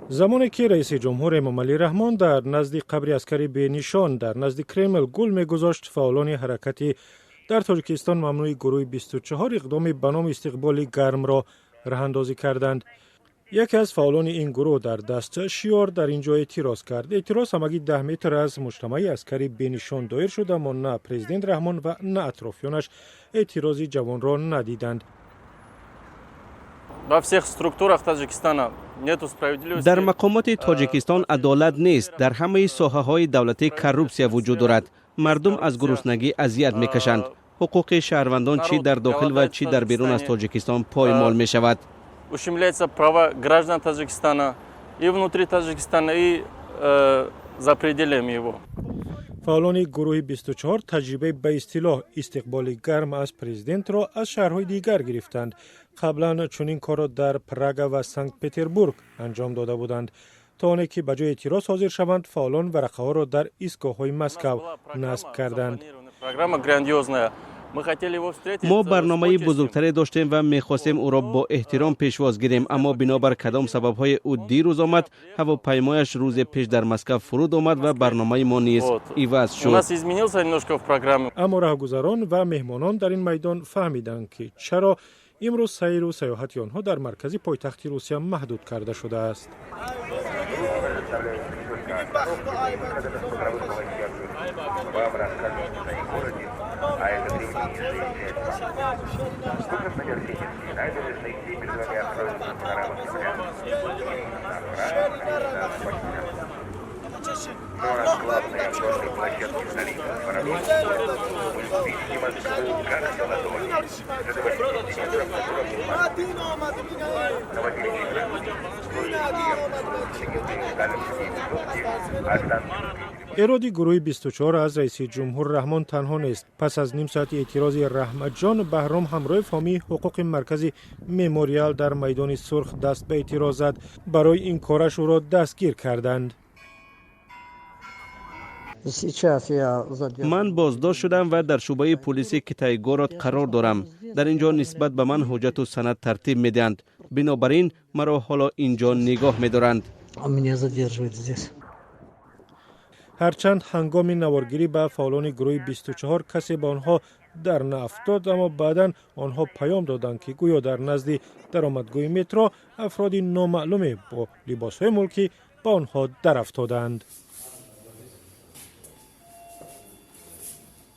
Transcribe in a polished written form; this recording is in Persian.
زمانی که رئیس جمهور امомалӣ раҳмон در نزد قبر عسکری بینشان در نزد کرمل گل میگذاشت، فعالان حرکتی در تاجیکستان ممنوع گروه 24 اقدام به نام استقبال گرم را راهاندازی کردند. یکی از فعالان این گروه در دست شیار در اینجا اعتراض کرد. اعتراض همگی 10 متر از مجتمع عسکری بینشان دایر شد، اما نه پرزیدنت раҳмон و نه اطرافیانش اعتراضی جوان را ندیدند. در مقامات تاجیکستان عدالت نیست. در همه ساحه‌های دولتی کروپسیا وجود دارد. مردم از گرسنگی اذیت میکشند. حقوق شهروندان چی در داخل و چی در بیرون از تاجیکستان پایمال می شود. Ущемляются права граждан Таджикистана и внутри Таджикистана, и за пределами его. فعالان گروه 24 تجربه به اصطلاح استقبال گرم از پرزیدنت را از شهرهای دیگر گرفتند. قبلا چنین کار را در پراگ و سنت پتربورگ انجام داده بودند. تا آنکه که بجای اعتراض حاضر شوند، فعالان ورقه‌ها را در ایستگاه‌های مسکو نصب کردند. ما برنامه بزرگتری داشتیم و می‌خواستیم او را با احترام پیشواز گیریم، اما بنابر کدام سبب‌های او دیروز آمد، هواپیمایش روز پیش در مسکو فرود آمد و برنامه ما نیز عوض شد. اما راهگذران و مهمانان در این میدان فهمیدند که چرا امروز سیر و سیاحت آنها در مرکز پایتخت روسیه محدود کرده شده است. ارادی گروه 24 از رئیس جمهور раҳмон تنها نیست. پس از نیم ساعت اعتراض رحمت جان بهرام همراه فامی حقوق مرکزی مموریال در میدان سرخ دست به اعتراض زد. برای این کارش او را دستگیر کردند. من بازداشت شدم و در شعبه پلیس کیتایگوراد قرار دارم. در اینجا نسبت به من حجت و سند ترتیب میدهند. بنابراین مرا حالا اینجا نگاه می‌دارند. هرچند هنگام نوارگیری به فعالان گروه 24 کسی به آنها در نافتاد، اما بعداً آنها پیام دادند که گویا در نزد درآمدگاه مترو افرادی نامعلوم با لباس‌های ملکی به آنها در افتادند.